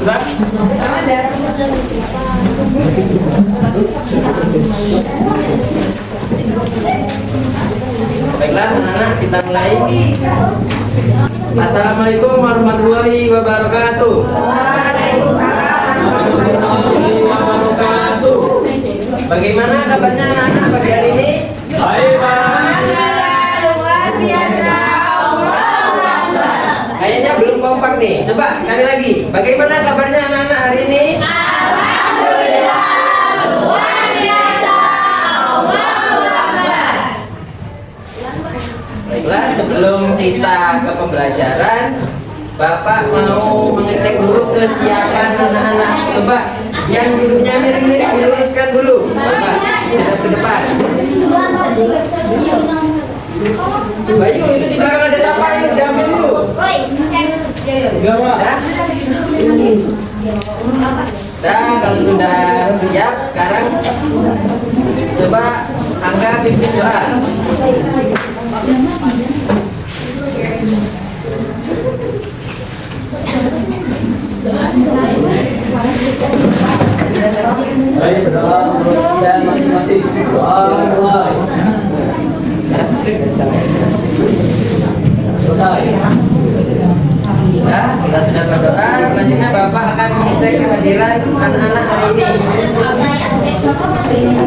Baiklah anak-anak, kita mulai. Assalamualaikum warahmatullahi wabarakatuh. Bagaimana kabarnya anak-anak pagi hari ini? Baik, Pak. Luar biasa. Kayaknya belum kompak nih. Coba sekali lagi. Bagaimana kabarnya anak-anak hari ini? Alhamdulillah. Luar biasa. Baiklah, sebelum kita ke pembelajaran, Bapak mau mengecek dulu kesiapan anak-anak. Coba yang duduknya miring-miring diluruskan dulu. Bapak, hadap ke depan. Bayu, itu di belakang ada siapa? Yuk, diambil dulu. Enggak, Pak. Dah, kalau sudah siap, sekarang coba Angga pimpin doa. Baik, berdoa dan masing-masing doa mulai. Selesai. Nah, kita sudah berdoa. Selanjutnya Bapak akan mengecek kehadiran anak-anak hari ini.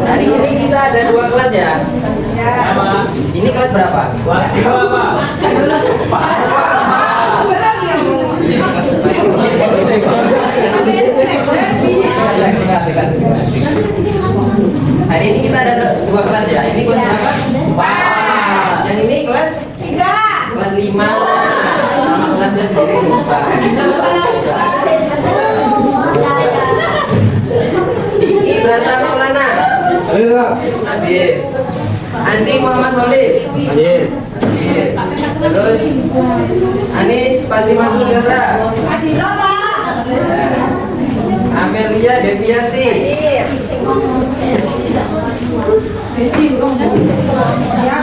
Hari ini kita ada 2 kelas ya. Ya, Pak. Ini kelas berapa? Kelas 2, Pak. Ini kelas berapa? Hari ini kita ada 2 kelas ya. Ini kelas berapa? Yang ini kelas 5. Sama kelasnya sendiri lupa. Diki Brata Maulana. Hadir. Andi Muhammad Walid. Hadir. Terus Anis Fatimah Zahra. Amelia Deviasi.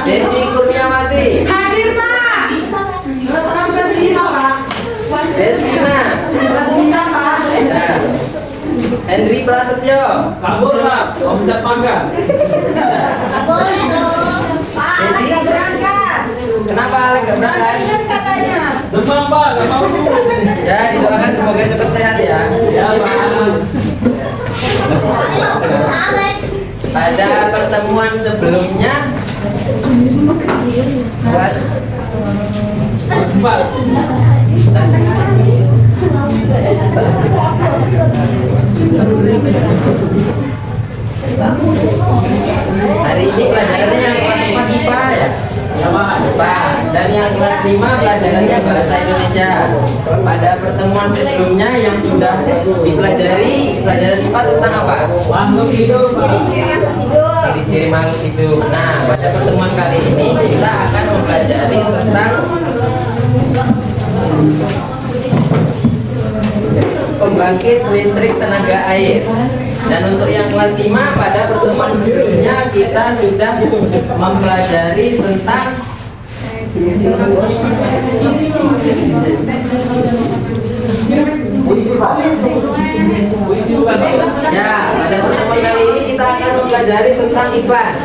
Desi Kurniawati. Hadir, Pak. Kelas 5, Pak. Destina. Kelas 5, Pak. Nah. Henry Prasetyo. Kabur, Pak. Om Cat Mangga. Boleh dong. Pak, lagi berangkat. Kenapa Alek gak berangkat? Katanya. Demam, Pak. Gak mau. Ya, didoakan semoga cepat sehat ya. Ya, Pak. Pada pertemuan sebelumnya kelas 4. hari ini pelajarannya yang kelas 4 IPA ya. Ya, Pak. IPA. Dan yang kelas 5 pelajarannya bahasa Indonesia. Pada pertemuan sebelumnya yang sudah dipelajari pelajaran IPA tentang apa? Makhluk hidup, Pak. Ciri-ciri makhluk hidup. Nah, pada pertemuan kali ini kita akan mempelajari tentang pembangkit listrik tenaga air. Dan untuk yang kelas 5 pada pertemuan sebelumnya kita sudah mempelajari tentang Puisi, Pak. Puisi bukan, Pak. ya, pada pertemuan kali ini kita akan mempelajari tentang iklan.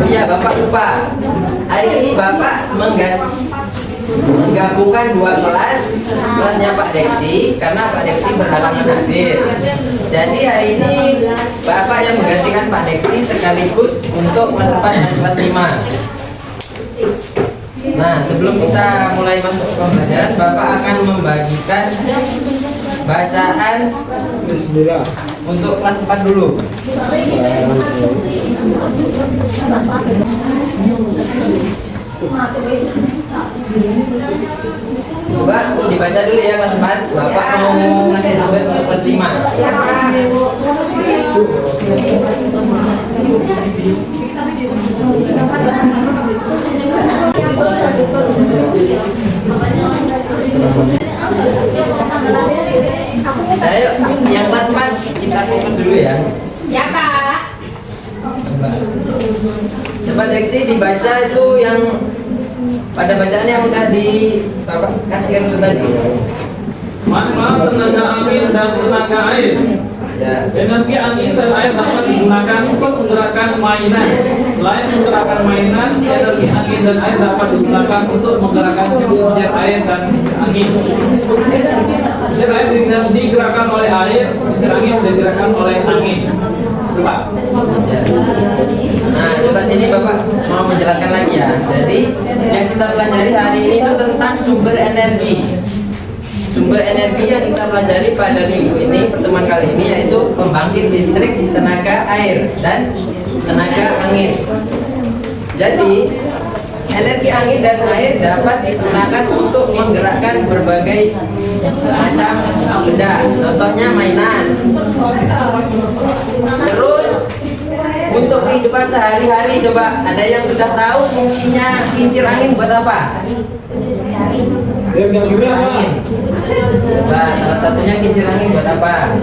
Oh iya, Bapak lupa. Hari ini Bapak menggabungkan 2 kelas, kelasnya Pak Deksi karena Pak Deksi berhalangan hadir. Jadi hari ini Bapak yang menggantikan Pak Deksi sekaligus untuk kelas 4 dan kelas 5. Nah, sebelum kita mulai masuk ke pembelajaran, Bapak akan membagikan bacaan Bismillah. untuk kelas 4 dulu. Coba dibaca dulu ya kelas 4. Bapak mau ngasih tugas untuk kelas 5. Ayo, yang kelas 4 kita fokus dulu ya. Ya, Kak. Coba Deksi dibaca itu yang pada bacaan yang udah di Bapak kasihkan itu tadi. Mana tenaga angin dan tenaga air. Ya. Energi angin dan air dapat digunakan untuk menggerakkan mainan. Selain menggerakkan mainan, energi angin dan air dapat digunakan untuk menggerakkan kincir air dan angin. Kincir air digerakkan oleh air, kincir angin digerakkan oleh angin. Coba. Nah, coba sini Bapak mau menjelaskan lagi ya. Jadi yang kita pelajari hari ini itu tentang sumber energi. Sumber energi yang kita pelajari pada minggu ini, pertemuan kali ini, yaitu pembangkit listrik tenaga air dan tenaga angin. Jadi energi angin dan air dapat digunakan untuk menggerakkan berbagai macam benda. Contohnya mainan. Terus untuk kehidupan sehari-hari, coba ada yang sudah tahu fungsinya kincir angin buat apa? Kincir angin. Coba salah satunya kincir angin buat apa?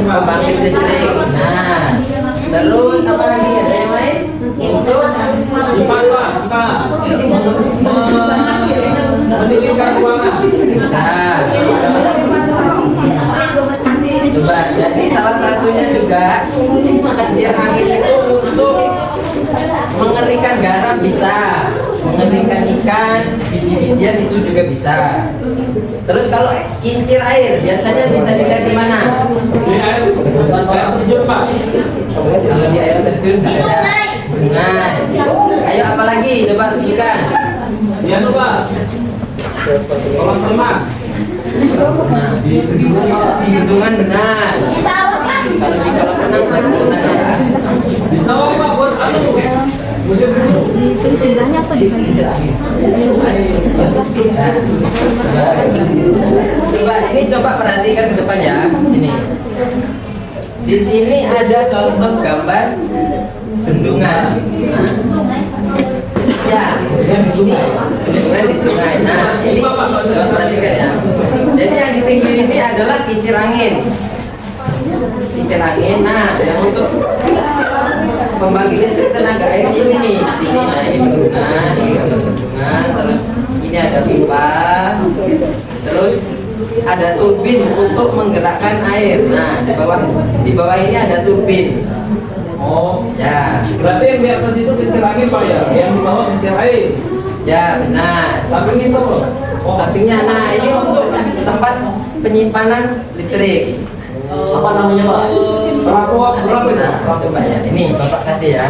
Pembangkit listrik. Nah, terus apa lagi? Ada yang lain? Untuk Kipas Pak, mendinginkan ruangan. bisa. Coba, jadi salah satunya juga kincir angin itu untuk mengeringkan garam bisa, mengeringkan ikan, biji-bijian itu juga bisa. Terus kalau kincir air biasanya bisa dilihat di mana? Di air terjun Pak. Kalau di air terjun nggak ada. Sungai. Ayo apalagi coba sebutkan. Ya tuh Pak. Kolam renang. Nah, di bendungan benar. Kalau di kolam renang benar ya. Di sawah Pak buat musim hujan. Coba ini coba perhatikan ke depan ya. Sini. Di sini ada contoh gambar bendungan. Ya, di sini. Bendungan di sungai. Nah, sini coba perhatikan ya. Jadi yang di pinggir ini adalah kincir angin. Kincir angin. Nah, yang untuk pembangkit listrik tenaga air itu ini. Sini, nah ini bendungan, terus ini ada pipa, terus ada turbin untuk menggerakkan air. Nah, di bawah ini ada turbin. Oh, Ya, berarti yang di atas itu kincir angin Pak ya, yang di bawah kincir air. ya benar. Samping itu loh. Oh, Sampingnya, nah ini untuk tempat penyimpanan listrik. apa namanya Pak? Perlakuan berapa itu? Coba ya, ini Bapak kasih ya.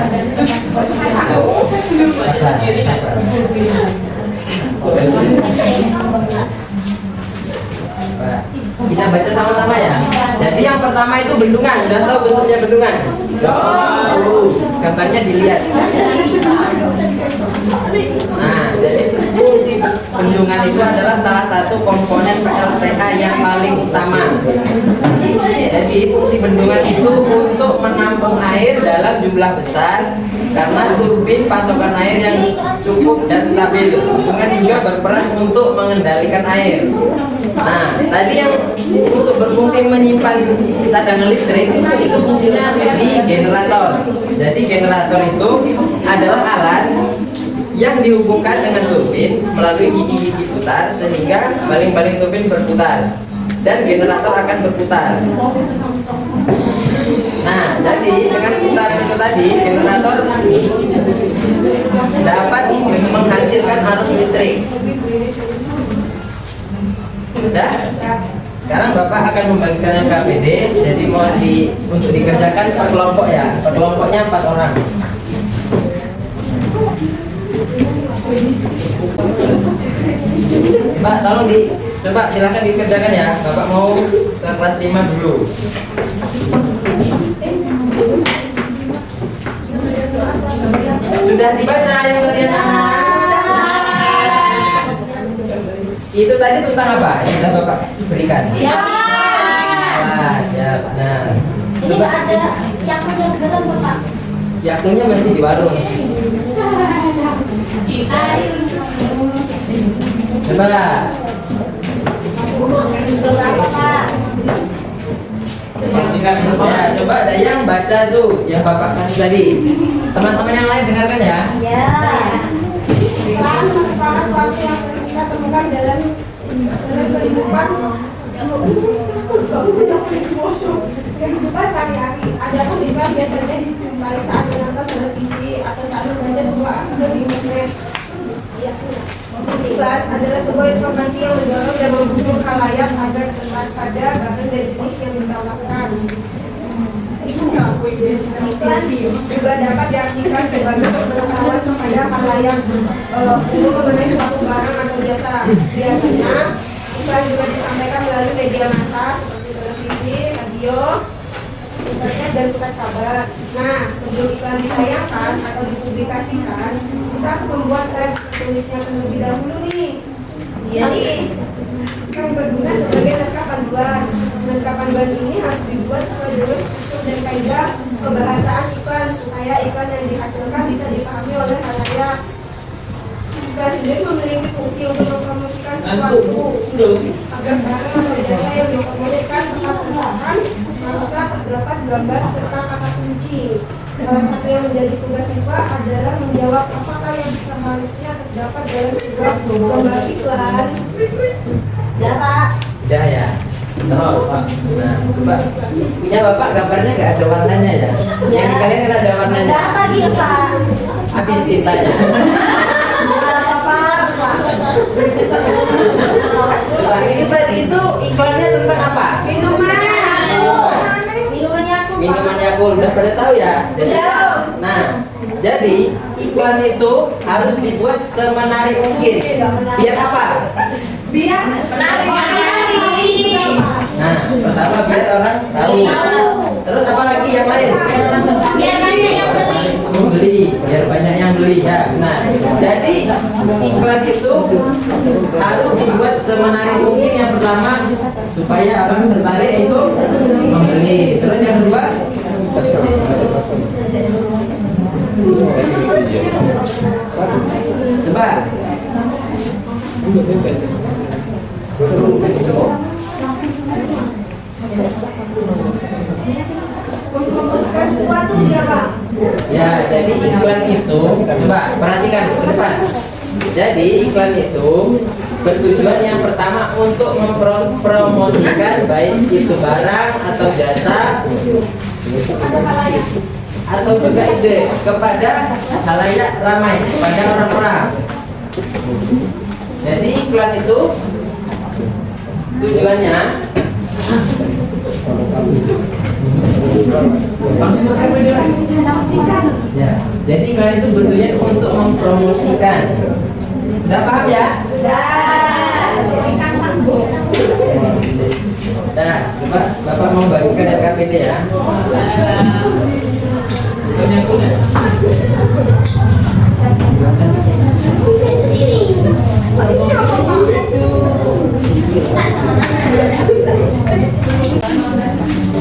Bisa baca sama-sama ya. Jadi yang pertama itu bendungan. Udah tahu bentuknya bendungan? Gambarnya dilihat. Nah, jadi fungsi bendungan itu adalah salah satu komponen PLTA yang paling utama. Jadi fungsi bendungan itu untuk menampung air dalam jumlah besar karena turbin pasokan air yang cukup dan stabil. Bendungan juga berperan untuk mengendalikan air. Nah, tadi yang untuk berfungsi menyimpan cadangan listrik itu fungsinya di generator. Jadi generator itu adalah alat yang dihubungkan dengan turbin melalui gigi-gigi putar sehingga baling-baling turbin berputar dan generator akan berputar. Nah, jadi dengan putaran itu tadi generator dapat menghasilkan arus listrik. Udah? Sekarang Bapak akan membagikan KPD, jadi untuk dikerjakan per kelompok ya. Per kelompoknya 4 orang. Mbak, tolong coba silakan dikerjakan ya. Bapak mau ke kelas 5 dulu. Sudah dibaca yang kalian anak? Itu tadi tentang apa yang sudah Bapak berikan? Ya. Ya, benar. Ini nggak ada yang punya garam Bapak. Yakulnya masih di warung. Coba. Berapa Pak? Seperti tingkat depan. Ya, coba ada yang baca tuh yang Bapak kasih tadi. Teman-teman yang lain dengarkan ya. Ya. Kelas merupakan suatu yang sering kita temukan dalam kehidupan sehari-hari. Adapun iklan biasanya dijumpai saat menonton televisi atau saat membaca sebuah artikel di internet. Iklan adalah sebuah informasi yang mendorong dan membujuk khalayak agar tertarik pada barang dan jenis yang ditawarkan. Iklan juga dapat diartikan sebagai pemberitahuan kepada khalayak umum mengenai suatu barang atau jasa. Biasanya iklan juga disampaikan melalui media massa seperti televisi, radio, internet, dan surat kabar. Nah, sebelum iklan ditayangkan atau dipublikasikan, kita harus membuat teks tulisnya terlebih dahulu nih. Jadi, yang berguna sebagai naskah panduan. Naskah panduan ini harus dibuat sesuai dengan struktur dan kaidah pembahasan iklan supaya iklan yang dihasilkan bisa dipahami oleh khalayak. Iklan sendiri memiliki fungsi untuk mempromosikan sesuatu agar barang atau jasa yang dipromosikan tepat sasaran, maka terdapat gambar serta kata kunci. Salah satu yang menjadi tugas siswa adalah menjawab apakah yang seharusnya terdapat dalam sebuah gambar iklan. Ya Pak. Udah ya. Terus, Pak. Nah, coba punya Bapak gambarnya nggak ada warnanya ya? Yang di kalian kan ada warnanya. Apa gitu Pak? Habis tintanya. Coba ini tadi itu iklannya tentang apa? Minuman. Minumannya aku. Minumannya aku udah pada tahu ya. Nah, jadi iklan itu harus dibuat semenarik mungkin. Biar apa? Biar Nah, pertama biar orang tahu. Terus apa lagi yang lain? Biar banyak yang beli. Membeli, biar banyak yang beli ya. Nah, jadi iklan itu harus dibuat semenarik mungkin. Yang pertama supaya orang tertarik untuk membeli. Terus yang kedua coba mempromosikan sesuatu ya Pak. ya, jadi iklan itu coba perhatikan ke depan. Jadi iklan itu bertujuan yang pertama untuk mempromosikan baik itu barang atau jasa atau juga ide kepada khalayak ramai, kepada orang-orang. Jadi iklan itu tujuannya ya, jadi iklan itu bertujuan untuk mempromosikan. Udah paham ya? Nah, coba Bapak mau bagikan RKPD ya.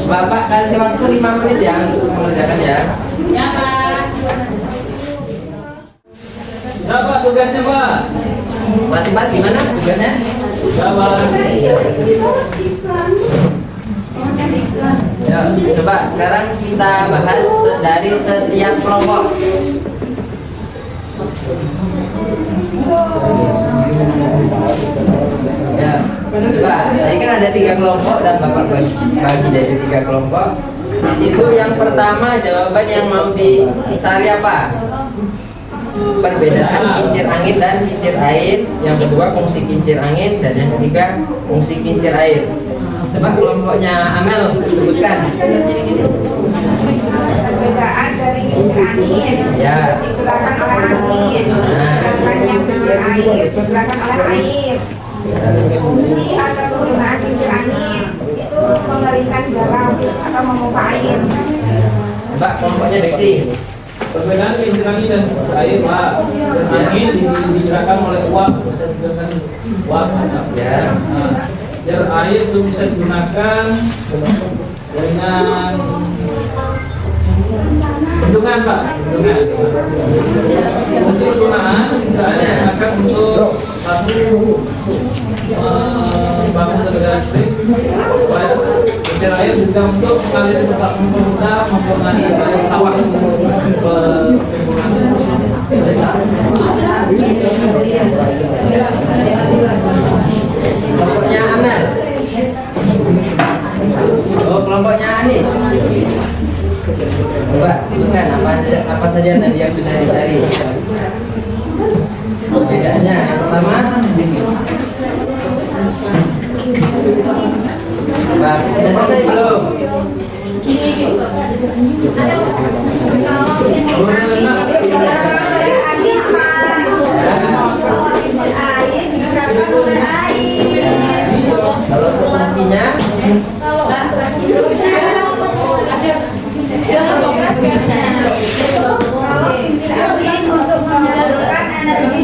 Bapak kasih waktu 5 menit ya untuk mengerjakan ya. Ya Pak. Ya Pak, tugasnya Pak. Mas Ipat gimana tugasnya? Ya Pak. Ya, coba sekarang kita bahas dari setiap kelompok. Ya, coba. Tadi kan ada 3 kelompok dan Bapak bagi jadi 3 kelompok. Di situ yang pertama jawaban yang mau dicari apa? Perbedaan kincir angin dan kincir air. Yang kedua fungsi kincir angin dan yang ketiga fungsi kincir air. Coba kelompoknya Amel sebutkan. Perbedaan dari kincir angin Ya. digerakkan oleh angin, sedangkan yang kincir air digerakkan oleh air. Fungsi atau kegunaan kincir angin itu memberikan garam atau memompa air. Coba kelompoknya Deksi. Perbedaan kincir angin dan kincir air Pak. Angin digerakkan oleh uap, bisa digunakan uap. Ya. Nah, jar air itu bisa digunakan dengan bendungan Pak, bendungan. Fungsi penggunaan kincir air digunakan untuk satu bangun tenaga listrik supaya kincir air juga untuk mengalir pesat pemuda mempengaruhi sawah desa. Kelompoknya Amel. Oh, kelompoknya Anis. Coba sebutkan apa saja tadi yang sudah dicari. Perbedaannya yang pertama, coba sudah selesai belum? Kalau untuk fungsinya, untuk menghasilkan energi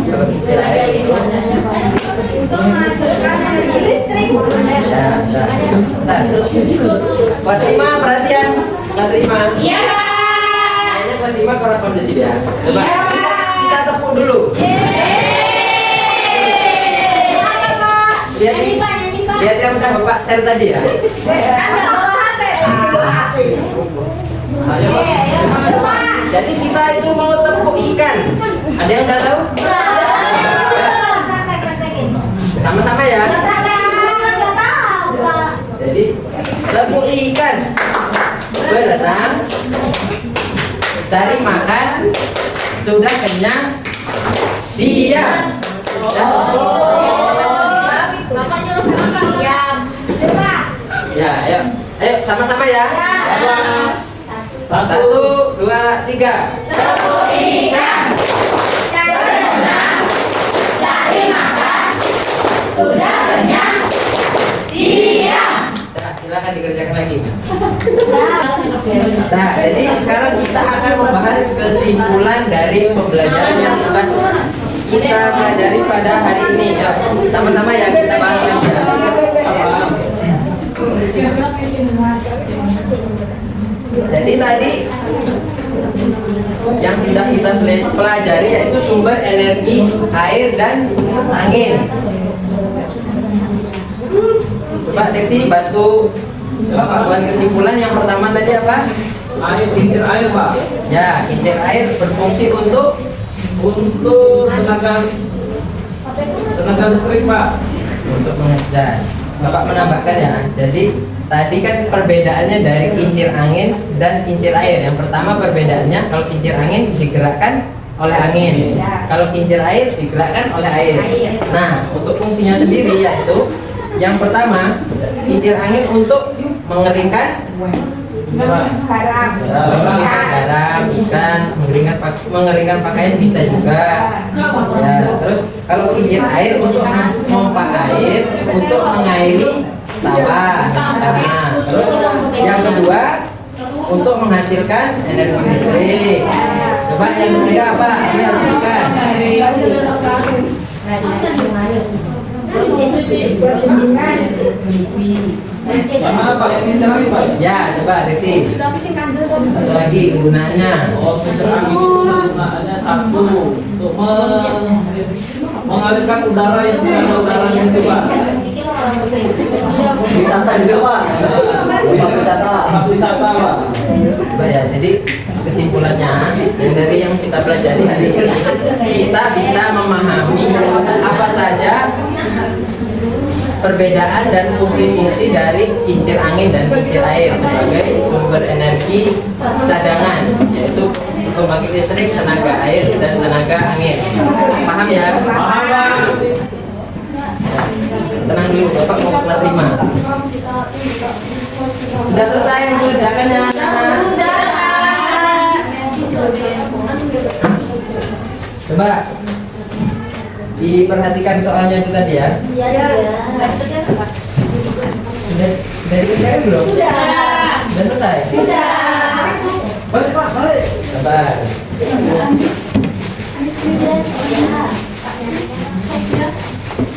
kalau kincir air itu untuk menghasilkan energi listrik. Kelas 5 perhatian. Kelas 5. Iya, Pak. Kayaknya kelas 5 kurang kondusif ya. Coba kita tepuk dulu. Lihat nih. Lihat yang udah Bapak share tadi ya. Jadi kita itu mau tepuk ikan. Ada yang udah tahu? Sama-sama ya. Jadi tepuk ikan, berenang, cari makan, sudah kenyang, diam. Bapak nyuruh kakak diam. Ya, ayo, ayo sama-sama ya. Satu. 1, 2, 3. Tepuk ikan, cari renang, cari makan, sudah kenyang, diam. Nah, silakan dikerjakan lagi. Nah, jadi sekarang kita akan membahas kesimpulan dari pembelajaran yang sudah kita pelajari pada hari ini. Ya, sama-sama ya kita bahas lagi ya. Jadi tadi yang sudah kita pelajari yaitu sumber energi air dan angin. Coba Deksi bantu Bapak buat kesimpulan. Yang pertama tadi apa? Air, kincir air, Pak. Ya, kincir air berfungsi untuk tenaga listrik, Pak. untuk mengejar. Bapak menambahkan ya. Jadi tadi kan perbedaannya dari kincir angin dan kincir air. Yang pertama perbedaannya kalau kincir angin digerakkan oleh angin, kalau kincir air digerakkan oleh air. Nah, untuk fungsinya sendiri yaitu yang pertama kincir angin untuk mengeringkan garam, ikan, mengeringkan pakaian bisa juga. Ya, terus kalau kincir air untuk memompa air, untuk mengairi sawah. Nah, terus yang kedua untuk menghasilkan energi listrik. Coba yang ketiga apa? Yang bukan. Yang mana, Pak? Yang kincir air, Pak? Ya, coba Desi. Satu lagi kegunaannya. Oh, kincir angin itu kegunaannya satu untuk mengalirkan udara yang tidak ada udara di situ, Pak. Wisata juga Pak. Tempat wisata. Tempat wisata, Pak. Coba ya, jadi kesimpulannya dari yang kita pelajari hari ini, kita bisa memahami apa saja perbedaan dan fungsi-fungsi dari kincir angin dan kincir air sebagai sumber energi cadangan, yaitu pembangkit listrik, tenaga air dan tenaga angin. Paham ya? Paham, Pak. Tenang dulu, Bapak mau ke kelas 5. Sudah selesai mengerjakannya, anak-anak. Coba diperhatikan soalnya itu tadi ya. Sudah dikerjakan belum? Sudah selesai? Balik Pak, balik. Sabar.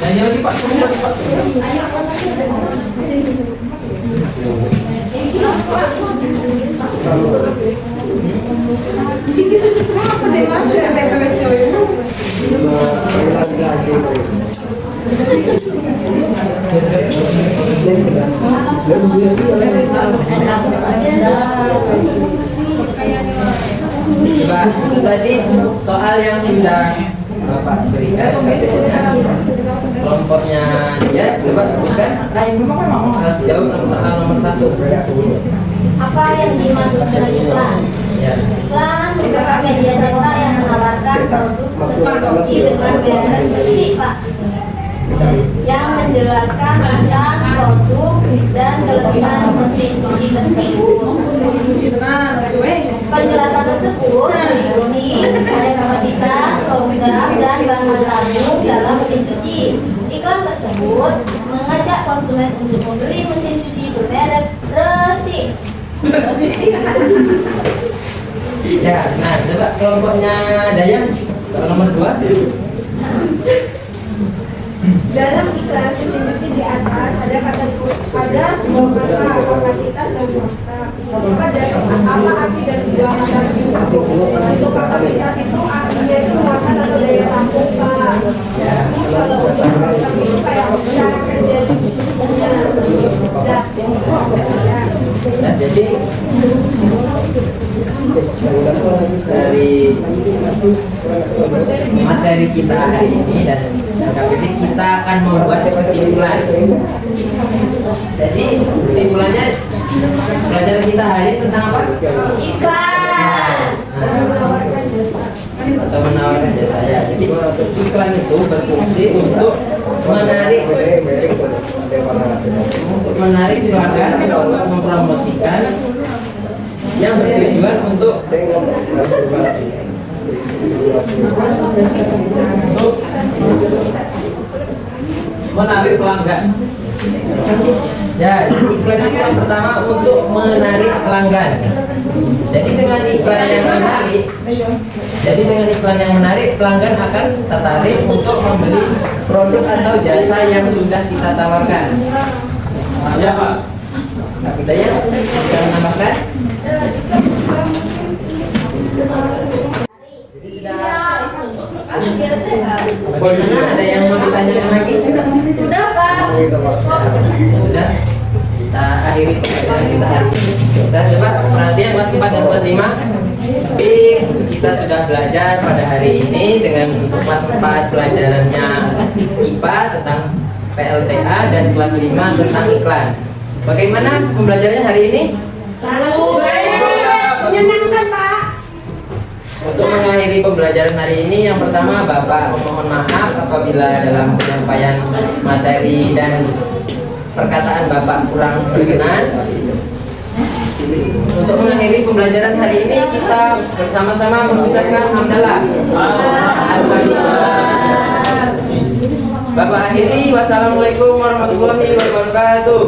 Nyanyi lagi, Pak. Tunggu, Pak. Coba itu tadi soal yang sudah Bapak berikan kelompoknya dia, coba sebutkan jawab soal nomor 1. Apa yang dimaksud dengan iklan? Ya. Iklan merupakan media cetak yang menawarkan produk teknologi dengan biaya bersih, Pak, yang menjelaskan tentang produk dan kelebihan mesin cuci tersebut. Penjelasan tersebut meliputi ada kapasitas, program, dan bahan tamu dalam mesin cuci. Iklan tersebut mengajak konsumen untuk membeli mesin cuci bermerek Resik. Ya, nah coba kelompoknya Dayang soal nomor 2. Dalam iklan mesin cuci di atas ada kata dua kata kapasitas dan kuota. Apa arti dari dua kata itu? Untuk kapasitas itu artinya itu muatan atau daya tampung, Pak. Jadi kalau untuk program itu kayak cara kerja Nah, jadi dari materi kita hari ini dan KPD kita akan membuat kesimpulan. Jadi kesimpulannya pelajaran kita hari ini tentang apa? Iklan. Atau menawarkan jasa ya. Jadi iklan itu berfungsi untuk menarik pelanggan, mempromosikan yang bertujuan untuk Menarik pelanggan. ya, iklan itu yang pertama untuk menarik pelanggan. Jadi dengan iklan yang menarik, pelanggan akan tertarik untuk membeli produk atau jasa yang sudah kita tawarkan. Ya, Pak. Tapi saya bisa menambahkan. Jadi sudah. Bagaimana, ada yang mau ditanyakan lagi? Sudah, Pak. Sudah. Kita akhiri pembelajaran kita hari ini. Kita coba perhatian kelas 4 dan kelas 5. Jadi kita sudah belajar pada hari ini dengan kelas 4 pelajarannya IPA tentang PLTA dan kelas 5 tentang iklan. Bagaimana pembelajarannya hari ini? sangat menyenangkan, Pak. Untuk mengakhiri pembelajaran hari ini, yang pertama Bapak memohon maaf apabila dalam penyampaian materi dan perkataan Bapak kurang berkenan. Untuk mengakhiri pembelajaran hari ini, kita bersama-sama mengucapkan hamdalah. Bapak akhiri, wassalamualaikum warahmatullahi wabarakatuh.